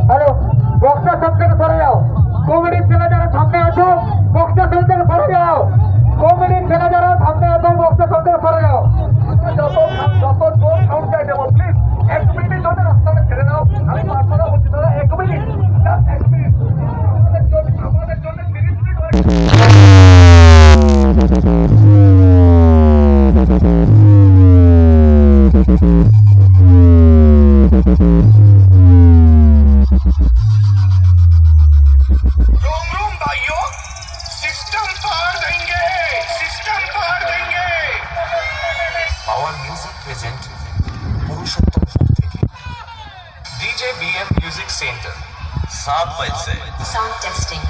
Hello बक्सा सबके सरे जाओ कॉमेडी खेला जा रहा सामने आ जाओ बक्सा सबके सरे जाओ कॉमेडी खेला जा रहा सामने आ जाओ बक्सा सबके सरे जाओ যত জোর সাউন্ড চাই দেবো প্লিজ 1 মিনিটের জন্য রাস্তাটা ছেড়ে দাও আমি পাঁচশোটা বলছি দাদা 1 মিনিট জাস্ট 1 মিনিট আমাদের জন্য 30 মিনিট रूम भाइयों सिस्टम पार देंगे पावर म्यूजिक प्रेजेंट पुरुषोत्तमपुर থেকে डीजे बीएम म्यूजिक सेंटर 7 बजे Sound testing.